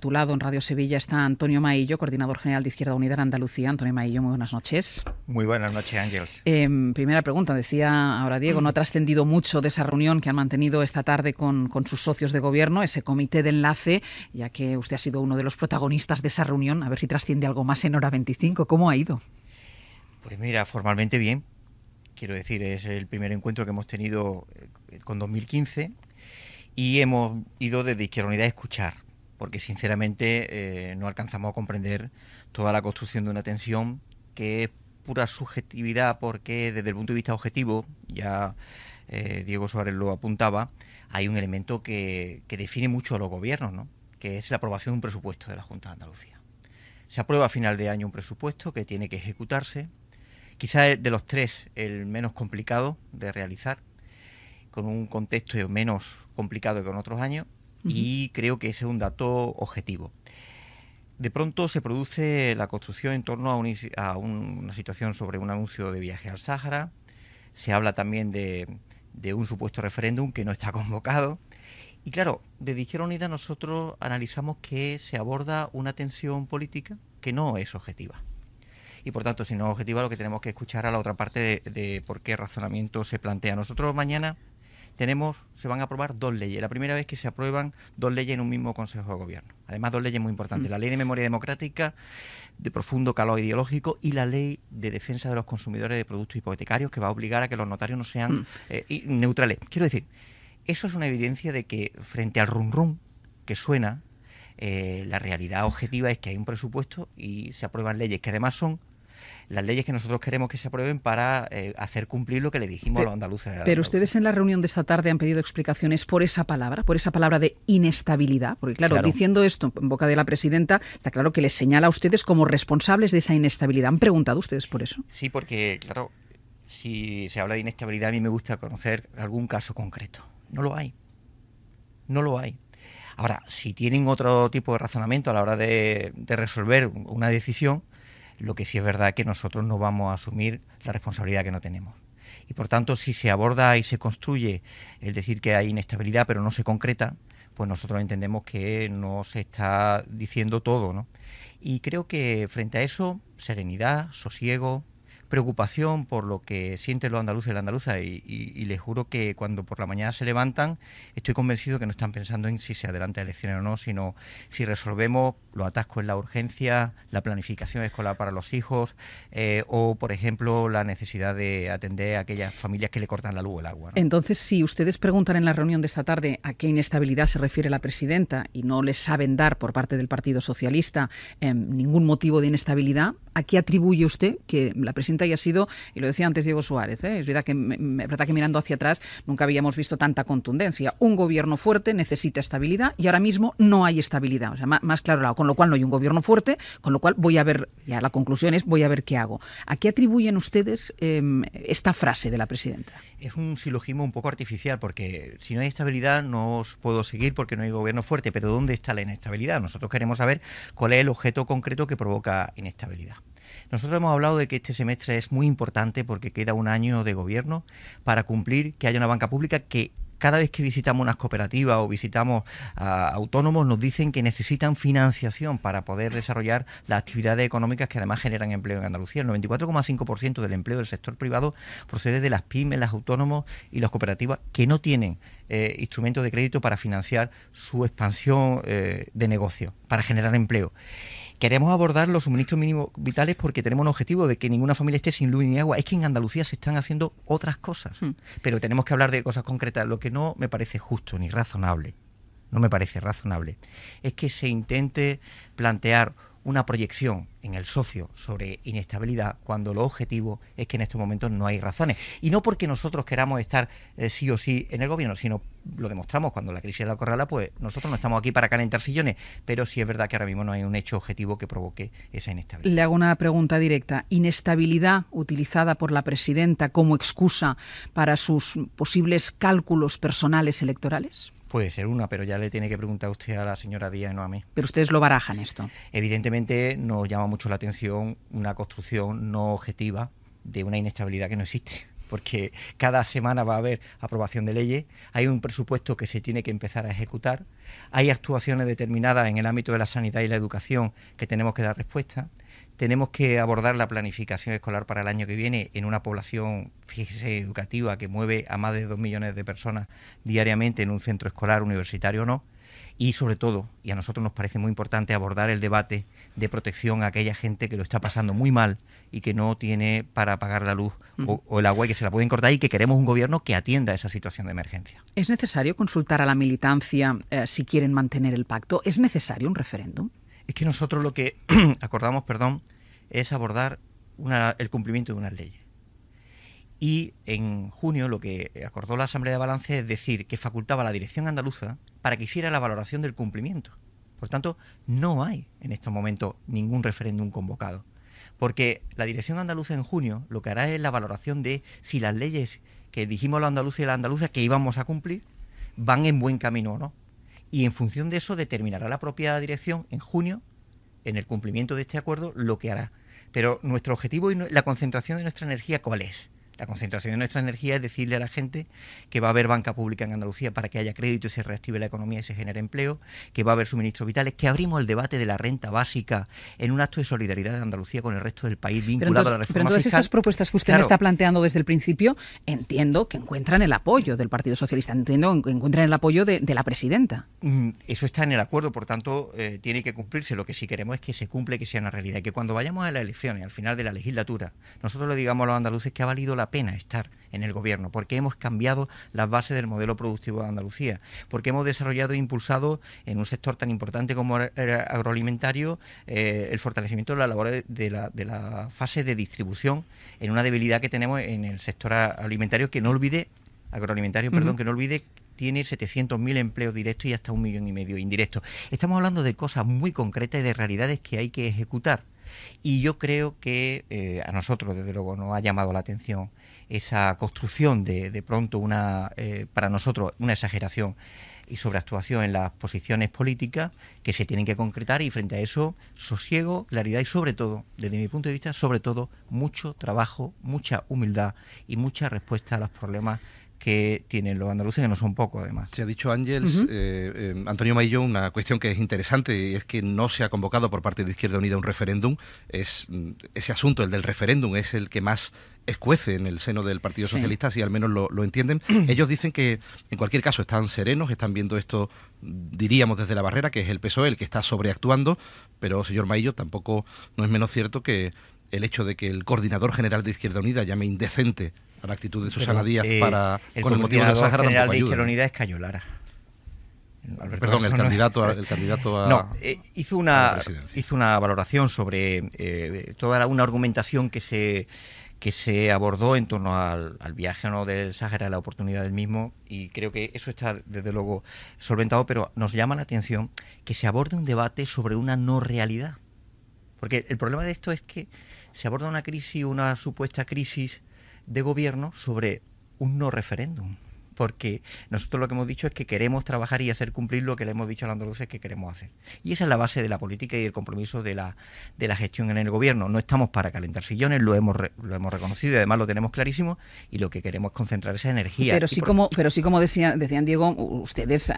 tu lado, en Radio Sevilla, está Antonio Maillo, coordinador general de Izquierda Unida en Andalucía. Antonio Maillo, muy buenas noches. Muy buenas noches, Ángeles. Primera pregunta, decía ahora Diego, no ha trascendido mucho de esa reunión que han mantenido esta tarde con sus socios de gobierno, ese comité de enlace, ya que usted ha sido uno de los protagonistas de esa reunión. A ver si trasciende algo más en Hora 25. ¿Cómo ha ido? Pues mira, formalmente bien. Quiero decir, es el primer encuentro que hemos tenido con 2015 y hemos ido desde Izquierda Unida a escuchar, porque sinceramente no alcanzamos a comprender toda la construcción de una tensión que es pura subjetividad, porque desde el punto de vista objetivo, ya Diego Suárez lo apuntaba, hay un elemento que define mucho a los gobiernos, ¿no? Que es la aprobación de un presupuesto de la Junta de Andalucía. Se aprueba a final de año un presupuesto que tiene que ejecutarse. Quizá de los tres el menos complicado de realizar, con un contexto menos complicado que en otros años, y creo que ese es un dato objetivo. De pronto se produce la construcción en torno a una situación sobre un anuncio de viaje al Sáhara. Se habla también de un supuesto referéndum que no está convocado. Y claro, desde Izquierda Unida nosotros analizamos que se aborda una tensión política que no es objetiva. Y por tanto, si no es objetiva, lo que tenemos que escuchar a la otra parte de por qué razonamiento se plantea. Nosotros mañana se van a aprobar dos leyes. La primera vez que se aprueban dos leyes en un mismo Consejo de Gobierno. Además, dos leyes muy importantes. La Ley de Memoria Democrática, de profundo calado ideológico, y la Ley de Defensa de los Consumidores de Productos Hipotecarios, que va a obligar a que los notarios no sean neutrales. Quiero decir, eso es una evidencia de que frente al rum rum que suena, la realidad objetiva es que hay un presupuesto y se aprueban leyes que además son las leyes que nosotros queremos que se aprueben para hacer cumplir lo que le dijimos a los andaluces. Pero ustedes en la reunión de esta tarde han pedido explicaciones por esa palabra de inestabilidad, porque claro, diciendo esto en boca de la presidenta, está claro que les señala a ustedes como responsables de esa inestabilidad. ¿Han preguntado ustedes por eso? Sí, porque claro, si se habla de inestabilidad, a mí me gusta conocer algún caso concreto. No lo hay. No lo hay. Ahora, si tienen otro tipo de razonamiento a la hora de resolver una decisión, lo que sí es verdad es que nosotros no vamos a asumir la responsabilidad que no tenemos. Y por tanto, si se aborda y se construye el decir que hay inestabilidad pero no se concreta, pues nosotros entendemos que no se está diciendo todo, ¿no? Y creo que frente a eso, serenidad, sosiego, preocupación por lo que sienten los andaluces y las andaluzas, y les juro que cuando por la mañana se levantan, estoy convencido que no están pensando en si se adelanta elecciones o no, sino si resolvemos los atascos en la urgencia, la planificación escolar para los hijos, o por ejemplo la necesidad de atender a aquellas familias que le cortan la luz o el agua, ¿no? Entonces, si ustedes preguntan en la reunión de esta tarde a qué inestabilidad se refiere la presidenta y no les saben dar por parte del Partido Socialista ningún motivo de inestabilidad, ¿a qué atribuye usted que la presidenta haya sido, y lo decía antes Diego Suárez, es verdad que mirando hacia atrás nunca habíamos visto tanta contundencia? Un gobierno fuerte necesita estabilidad y ahora mismo no hay estabilidad. O sea, más claro, con lo cual no hay un gobierno fuerte, con lo cual voy a ver, ya la conclusión es voy a ver qué hago. ¿A qué atribuyen ustedes esta frase de la presidenta? Es un silogismo un poco artificial, porque si no hay estabilidad no os puedo seguir porque no hay gobierno fuerte, pero ¿dónde está la inestabilidad? Nosotros queremos saber cuál es el objeto concreto que provoca inestabilidad. Nosotros hemos hablado de que este semestre es muy importante porque queda un año de gobierno para cumplir que haya una banca pública que cada vez que visitamos unas cooperativas o visitamos a autónomos nos dicen que necesitan financiación para poder desarrollar las actividades económicas que además generan empleo en Andalucía. El 94,5% del empleo del sector privado procede de las pymes, los autónomos y las cooperativas que no tienen instrumentos de crédito para financiar su expansión de negocio, para generar empleo. Queremos abordar los suministros mínimos vitales porque tenemos un objetivo de que ninguna familia esté sin luz ni agua. Es que en Andalucía se están haciendo otras cosas, pero tenemos que hablar de cosas concretas. Lo que no me parece justo ni razonable, es que se intente plantear una proyección en el socio sobre inestabilidad cuando lo objetivo es que en estos momentos no hay razones. Y no porque nosotros queramos estar sí o sí en el gobierno, sino lo demostramos cuando la crisis la acorrala, pues nosotros no estamos aquí para calentar sillones, pero sí es verdad que ahora mismo no hay un hecho objetivo que provoque esa inestabilidad. Le hago una pregunta directa. ¿Inestabilidad utilizada por la presidenta como excusa para sus posibles cálculos personales electorales? Puede ser una, pero ya le tiene que preguntar usted a la señora Díaz y no a mí. Pero ustedes lo barajan esto. Evidentemente nos llama mucho la atención una construcción no objetiva de una inestabilidad que no existe. porque cada semana va a haber aprobación de leyes, hay un presupuesto que se tiene que empezar a ejecutar, hay actuaciones determinadas en el ámbito de la sanidad y la educación que tenemos que dar respuesta. Tenemos que abordar la planificación escolar para el año que viene en una población, fíjese, educativa, que mueve a más de 2 millones de personas diariamente en un centro escolar, universitario o no. Y sobre todo, y a nosotros nos parece muy importante, abordar el debate de protección a aquella gente que lo está pasando muy mal y que no tiene para pagar la luz o el agua y que se la pueden cortar, y que queremos un gobierno que atienda esa situación de emergencia. ¿Es necesario consultar a la militancia si quieren mantener el pacto? ¿Es necesario un referéndum? Es que nosotros lo que acordamos, es abordar el cumplimiento de unas leyes. Y en junio lo que acordó la Asamblea de Balance es decir que facultaba a la Dirección Andaluza para que hiciera la valoración del cumplimiento. Por tanto, no hay en estos momentos ningún referéndum convocado, porque la Dirección Andaluza en junio lo que hará es la valoración de si las leyes que dijimos los andaluces y las andaluzas que íbamos a cumplir van en buen camino o no. Y en función de eso determinará la propia dirección en junio, en el cumplimiento de este acuerdo, lo que hará. Pero nuestro objetivo y la concentración de nuestra energía, ¿cuál es? La concentración de nuestra energía es decirle a la gente que va a haber banca pública en Andalucía para que haya crédito y se reactive la economía y se genere empleo, que va a haber suministros vitales, que abrimos el debate de la renta básica en un acto de solidaridad de Andalucía con el resto del país vinculado a la reforma fiscal. Pero entonces estas propuestas que usted me está planteando desde el principio, entiendo que encuentran el apoyo del Partido Socialista, entiendo que encuentran el apoyo de la presidenta. Eso está en el acuerdo, por tanto, tiene que cumplirse. Lo que sí queremos es que se cumpla y que sea una realidad. Y que cuando vayamos a las elecciones, al final de la legislatura, nosotros le digamos a los andaluces que ha valido la pena estar en el gobierno, porque hemos cambiado las bases del modelo productivo de Andalucía, porque hemos desarrollado e impulsado en un sector tan importante como el agroalimentario el fortalecimiento de la labor de la fase de distribución, en una debilidad que tenemos en el sector alimentario, que no olvide, que no olvide, tiene 700.000 empleos directos y hasta 1,5 millones indirectos. Estamos hablando de cosas muy concretas y de realidades que hay que ejecutar. Y yo creo que a nosotros, desde luego, nos ha llamado la atención esa construcción de pronto para nosotros, una exageración y sobreactuación en las posiciones políticas que se tienen que concretar, y frente a eso, sosiego, claridad y sobre todo, desde mi punto de vista, sobre todo, mucho trabajo, mucha humildad y mucha respuesta a los problemas que tienen los andaluces, que no son pocos además. Se ha dicho, Ángels, Antonio Maillo, una cuestión que es interesante, y es que no se ha convocado por parte de Izquierda Unida un referéndum. Ese asunto, el del referéndum, es el que más escuece en el seno del Partido Socialista, si al menos lo entienden. Ellos dicen que, en cualquier caso, están serenos, están viendo esto, diríamos, desde la barrera, que es el PSOE el que está sobreactuando, pero, señor Maillo, tampoco no es menos cierto que el hecho de que el coordinador general de Izquierda Unida llame indecente a la actitud de Susana Díaz con el motivo del Sáhara, general de Izquierda Unida es Cayo Lara. Perdón, el candidato a no, hizo una valoración sobre toda una argumentación que se abordó en torno al viaje o no del Sáhara, la oportunidad del mismo, y creo que eso está desde luego solventado, pero nos llama la atención que se aborde un debate sobre una no realidad, porque el problema de esto es que se aborda una crisis, una supuesta crisis de gobierno sobre un no referéndum, porque nosotros lo que hemos dicho es que queremos trabajar y hacer cumplir lo que le hemos dicho a los andaluces que queremos hacer. Y esa es la base de la política y el compromiso de la gestión en el gobierno. No estamos para calentar sillones, lo hemos reconocido y además lo tenemos clarísimo, y lo que queremos es concentrar esa energía. Pero sí, como decían Diego, ustedes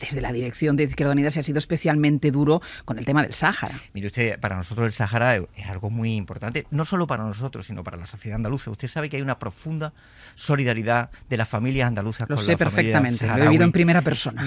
desde la dirección de Izquierda Unida se ha sido especialmente duro con el tema del Sáhara. Mire usted, para nosotros el Sáhara es algo muy importante, no solo para nosotros, sino para la sociedad andaluza. Usted sabe que hay una profunda solidaridad de las familias andaluzas. Lo sé perfectamente, lo he vivido en primera persona.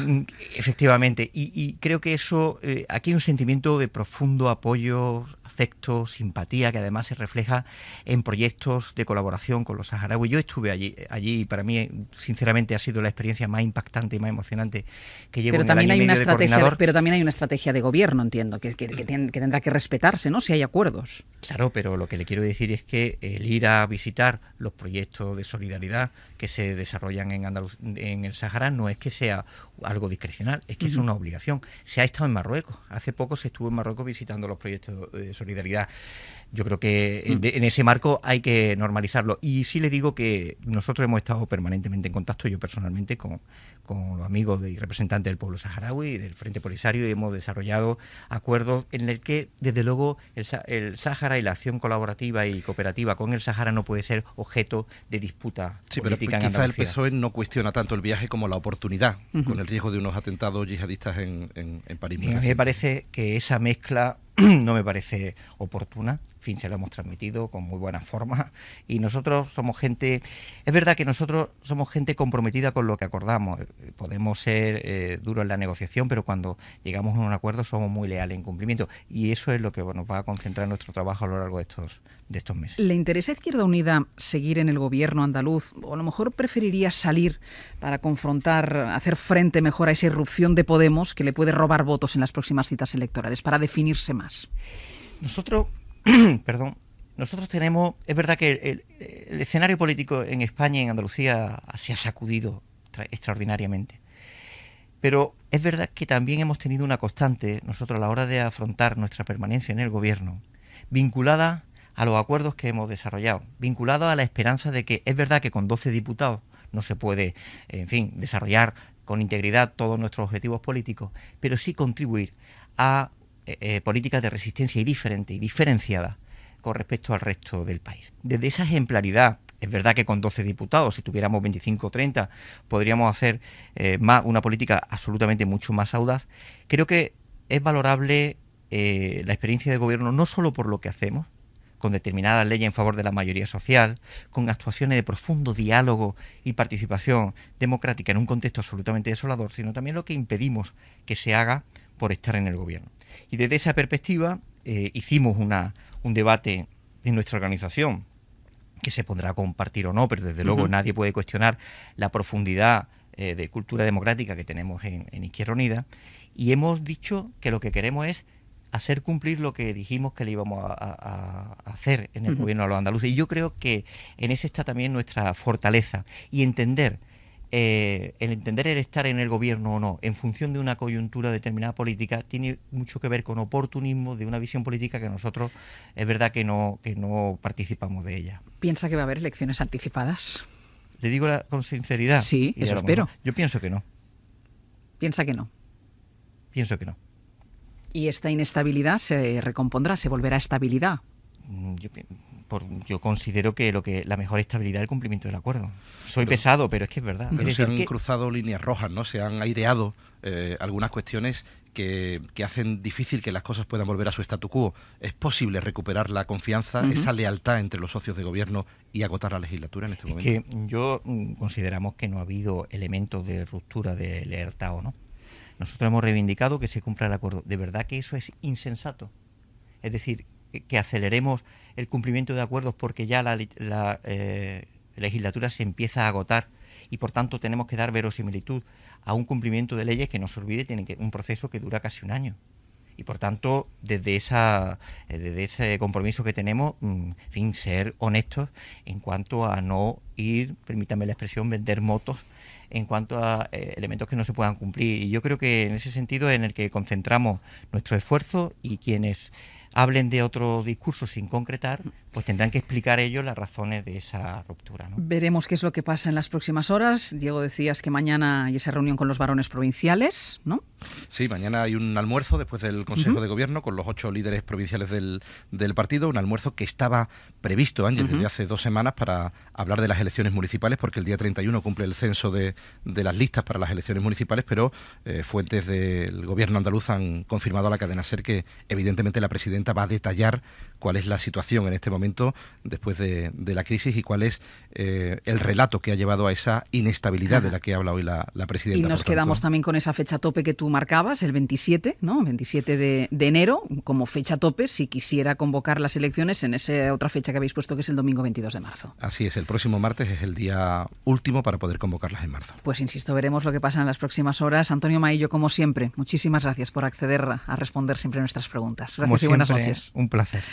Efectivamente, y creo que eso, aquí hay un sentimiento de profundo apoyo, afecto, simpatía, que además se refleja en proyectos de colaboración con los saharauis. Yo estuve allí y para mí, sinceramente, ha sido la experiencia más impactante y más emocionante que llevo en el año y medio de coordinador. Pero también hay una estrategia de gobierno, entiendo, que tendrá que respetarse, ¿no?, si hay acuerdos. Claro, pero lo que le quiero decir es que el ir a visitar los proyectos de solidaridad que se desarrollan en el Sáhara no es que sea algo discrecional, es que es una obligación. Se ha estado en Marruecos, hace poco se estuvo en Marruecos visitando los proyectos de solidaridad. Yo creo que en ese marco hay que normalizarlo. Y sí le digo que nosotros hemos estado permanentemente en contacto, yo personalmente, con con los amigos y representantes del pueblo saharaui y del Frente Polisario, y hemos desarrollado acuerdos en el que, desde luego, el Sáhara y la acción colaborativa y cooperativa con el Sáhara no puede ser objeto de disputa política en quizá el Andalucía. PSOE no cuestiona tanto el viaje como la oportunidad, con el riesgo de unos atentados yihadistas en París. A mí me parece que esa mezcla no me parece oportuna. En fin, se lo hemos transmitido con muy buena forma, y nosotros somos gente, es verdad que nosotros somos gente comprometida con lo que acordamos. Podemos ser duros en la negociación, pero cuando llegamos a un acuerdo somos muy leales en cumplimiento, y eso es lo que nos va a concentrar nuestro trabajo a lo largo de estos meses. ¿Le interesa a Izquierda Unida seguir en el gobierno andaluz, o a lo mejor preferiría salir para confrontar, hacer frente mejor a esa irrupción de Podemos que le puede robar votos en las próximas citas electorales, para definirse más? Nosotros tenemos, es verdad que el escenario político en España y en Andalucía se ha sacudido extraordinariamente, pero es verdad que también hemos tenido una constante, nosotros, a la hora de afrontar nuestra permanencia en el gobierno, vinculada a los acuerdos que hemos desarrollado, vinculada a la esperanza de que es verdad que con 12 diputados no se puede, en fin, desarrollar con integridad todos nuestros objetivos políticos, pero sí contribuir a políticas de resistencia y diferente y diferenciada con respecto al resto del país. Desde esa ejemplaridad, es verdad que con 12 diputados, si tuviéramos 25 o 30, podríamos hacer una política absolutamente mucho más audaz. Creo que es valorable la experiencia de gobierno, no solo por lo que hacemos, con determinadas leyes en favor de la mayoría social, con actuaciones de profundo diálogo y participación democrática en un contexto absolutamente desolador, sino también lo que impedimos que se haga por estar en el gobierno. Y desde esa perspectiva hicimos un debate en nuestra organización, que se podrá compartir o no, pero desde luego nadie puede cuestionar la profundidad de cultura democrática que tenemos en Izquierda Unida, y hemos dicho que lo que queremos es hacer cumplir lo que dijimos que le íbamos a hacer en el gobierno a los andaluces. Y yo creo que en ese está también nuestra fortaleza, y entender el estar en el gobierno o no en función de una coyuntura determinada política tiene mucho que ver con oportunismo de una visión política que nosotros es verdad que no participamos de ella. ¿Piensa que va a haber elecciones anticipadas? Le digo con sinceridad. Sí, eso espero. Yo pienso que no. ¿Piensa que no? Pienso que no. ¿Y esta inestabilidad se recompondrá, se volverá a estabilidad? Yo considero que la mejor estabilidad es el cumplimiento del acuerdo. Soy pesado, pero es que es verdad. Pero se han cruzado líneas rojas, ¿no? Se han aireado algunas cuestiones que hacen difícil que las cosas puedan volver a su statu quo. ¿Es posible recuperar la confianza, esa lealtad entre los socios de gobierno y agotar la legislatura en este momento? Que yo consideramos que no ha habido elementos de ruptura de lealtad o no. Nosotros hemos reivindicado que se cumpla el acuerdo. De verdad que eso es insensato. Es decir, que aceleremos el cumplimiento de acuerdos porque ya la legislatura se empieza a agotar, y por tanto tenemos que dar verosimilitud a un cumplimiento de leyes que, no se olvide, tienen un proceso que dura casi un año. Y por tanto, desde ese compromiso que tenemos, en fin, ser honestos en cuanto a no ir, permítame la expresión, vender motos en cuanto a elementos que no se puedan cumplir. Y yo creo que en ese sentido en el que concentramos nuestro esfuerzo, y quienes hablen de otro discurso sin concretar, pues tendrán que explicar ellos las razones de esa ruptura, ¿no? Veremos qué es lo que pasa en las próximas horas. Diego, decías que mañana hay esa reunión con los varones provinciales, ¿no? Sí, mañana hay un almuerzo después del Consejo de Gobierno con los 8 líderes provinciales del partido, un almuerzo que estaba previsto, Ángel, desde hace 2 semanas para hablar de las elecciones municipales, porque el día 31 cumple el censo de las listas para las elecciones municipales, pero fuentes del Gobierno andaluz han confirmado a la cadena SER que evidentemente la presidenta va a detallar cuál es la situación en este momento después de la crisis y cuál es el relato que ha llevado a esa inestabilidad de la que habla hoy la presidenta. Y nos quedamos también con esa fecha tope que tú marcabas, el 27, ¿no? 27 de enero, como fecha tope si quisiera convocar las elecciones en esa otra fecha que habéis puesto, que es el domingo 22 de marzo. Así es, el próximo martes es el día último para poder convocarlas en marzo. Pues insisto, veremos lo que pasa en las próximas horas. Antonio Maillo, como siempre, muchísimas gracias por acceder a responder siempre nuestras preguntas. Gracias y buenas noches. Un placer.